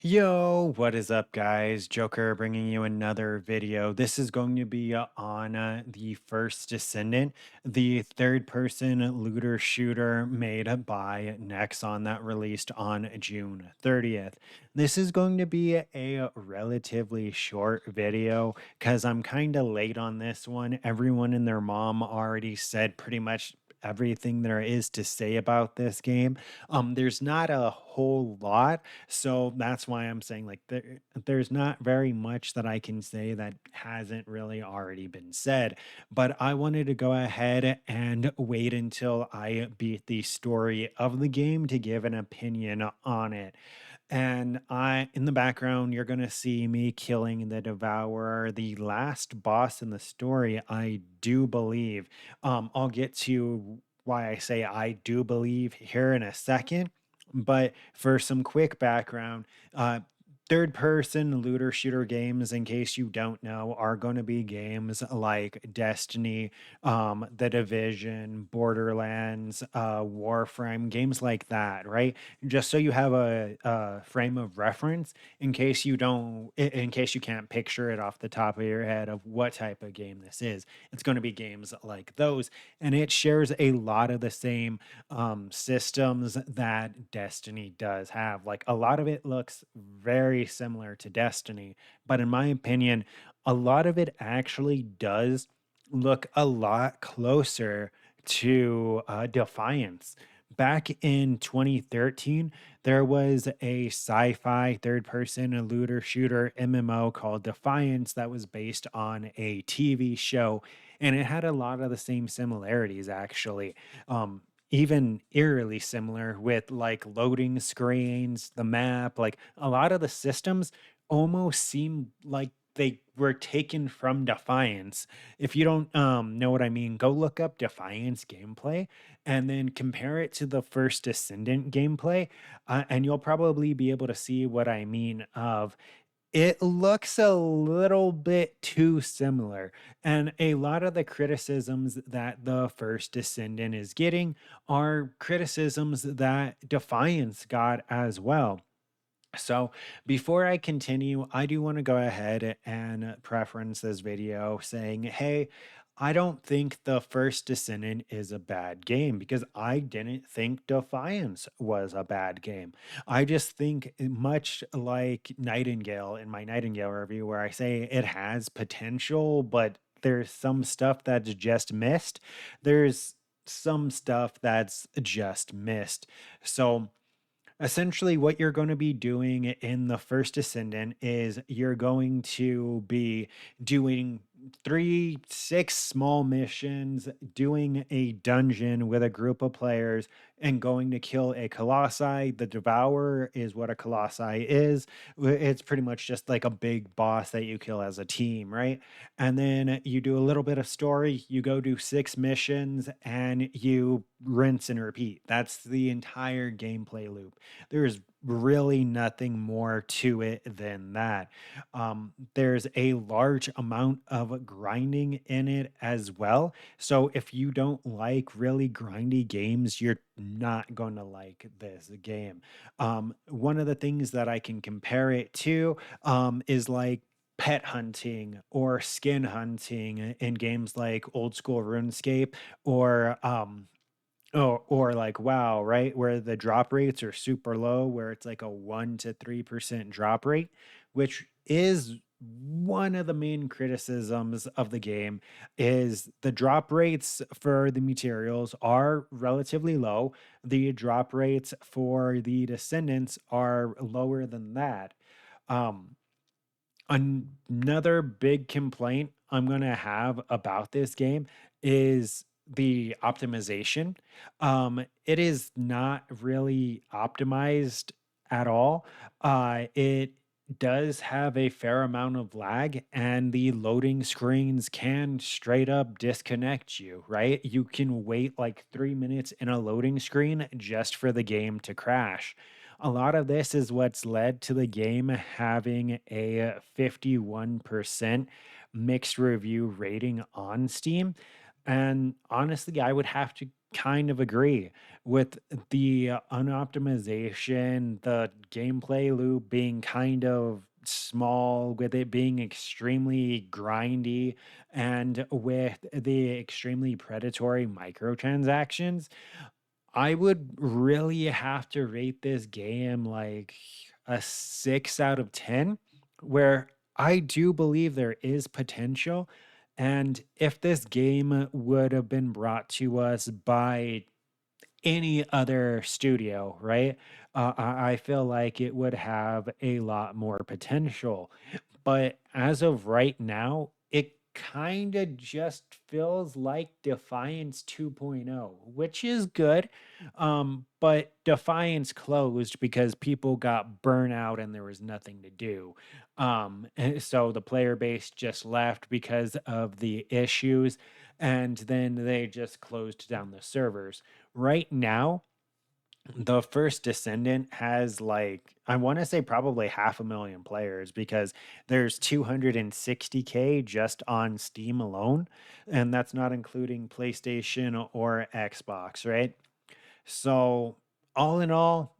Yo, what is up, guys? Joker bringing you another video. This is going to be on the first Descendant, the third person looter shooter made by Nexon that released on June 30th. This is going to be a relatively short video because I'm kind of late on this one. Everyone and their mom already said pretty much everything there is to say about this game. There's not a whole lot, so that's why I'm saying like there's not very much that I can say that hasn't really already been said. But I wanted to go ahead and wait until I beat the story of the game to give an opinion on it. And in the background, you're gonna see me killing the Devourer, the last boss in the story, I do believe. I'll get to why I say I do believe here in a second. But for some quick background, third person looter shooter games, in case you don't know, are going to be games like Destiny, The Division, Borderlands, Warframe, games like that, right? Just so you have a frame of reference in case you don't, in case you can't picture it off the top of your head of what type of game this is. It's going to be games like those, and it shares a lot of the same systems that Destiny does have. Like a lot of it looks very similar to Destiny, but in my opinion, a lot of it actually does look a lot closer to Defiance. Back in 2013, there was a sci fi third person looter shooter MMO called Defiance that was based on a TV show, and it had a lot of the same similarities, actually. Even eerily similar with like loading screens, the map, like a lot of the systems almost seem like they were taken from Defiance. If you don't know what I mean, go look up Defiance gameplay and then compare it to the first Descendant gameplay, and you'll probably be able to see what I mean. Of it looks a little bit too similar. And a lot of the criticisms that the first Descendant is getting are criticisms that Defiance got as well. So before I continue, I do want to go ahead and preference this video saying, hey, I don't think the first Descendant is a bad game because I didn't think Defiance was a bad game. I just think, much like Nightingale in my Nightingale review, where I say it has potential, but there's some stuff that's just missed. There's some stuff that's just missed. So, essentially, what you're going to be doing in the first Descendant is you're going to be doing 6 small missions, doing a dungeon with a group of players, and going to kill a Colossi. The Devourer is what a Colossi is. It's pretty much just like a big boss that you kill as a team, right? And then you do a little bit of story, you go do 6 missions, and you rinse and repeat. That's the entire gameplay loop. There's really nothing more to it than that. There's a large amount of grinding in it as well. So if you don't like really grindy games, you're not going to like this game. One of the things that I can compare it to is like pet hunting or skin hunting in games like old school RuneScape, or or like WoW, right? Where the drop rates are super low, where it's like a 1 to 3% drop rate, which is one of the main criticisms of the game. Is the drop rates for the materials are relatively low. The drop rates for the descendants are lower than that. Um Another big complaint I'm gonna have about this game is the optimization. It is not really optimized at all. It does have a fair amount of lag, and the loading screens can straight up disconnect you, right? You can wait like 3 minutes in a loading screen just for the game to crash. A lot of this is what's led to the game having a 51% mixed review rating on Steam. And honestly, I would have to kind of agree with the unoptimization, the gameplay loop being kind of small, with it being extremely grindy, and with the extremely predatory microtransactions. I would really have to rate this game like a 6 out of 10, where I do believe there is potential. And if this game would have been brought to us by any other studio, right? I feel like it would have a lot more potential. But as of right now, it kind of just feels like Defiance 2.0, which is good. But Defiance closed because people got burnout and there was nothing to do. And so the player base just left because of the issues, and then they just closed down the servers. Right now, the first Descendant has like, I want to say probably half a million players, because there's 260K just on Steam alone, and that's not including PlayStation or Xbox, right? So, all in all,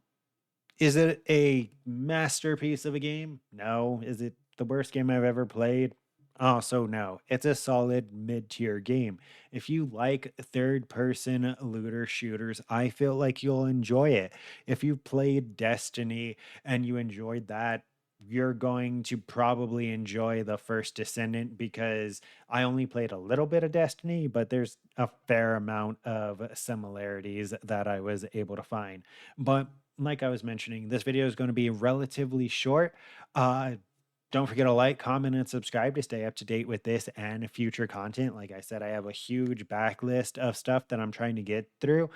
is it a masterpiece of a game? No. Is it the worst game I've ever played? Also, no. It's a solid mid-tier game. If you like third-person looter shooters, I feel like you'll enjoy it. If you've played Destiny and you enjoyed that, you're going to probably enjoy the first Descendant, because I only played a little bit of Destiny, but there's a fair amount of similarities that I was able to find. But like I was mentioning, this video is going to be relatively short. Uh, don't forget to like, comment, and subscribe to stay up to date with this and future content. Like I said, I have a huge backlist of stuff that I'm trying to get through.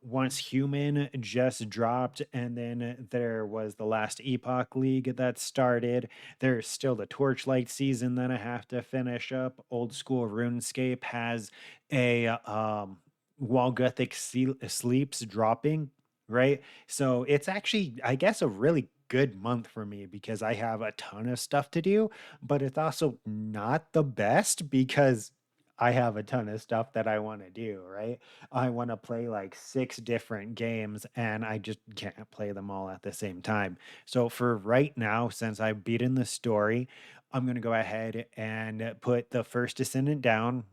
Once Human just dropped, and then there was the last Epoch League that started. There's still the Torchlight season that I have to finish up. Old School RuneScape has a While Gothic Sleeps dropping, right? So it's actually, I guess, a really good month for me, because I have a ton of stuff to do, but it's also not the best because I have a ton of stuff that I want to do, right? I want to play like 6 different games, and I just can't play them all at the same time. So for right now, since I've beaten the story, I'm going to go ahead and put the first Descendant down.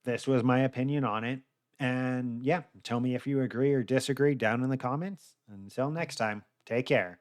This was my opinion on it. And yeah, tell me if you agree or disagree down in the comments. Until next time, take care.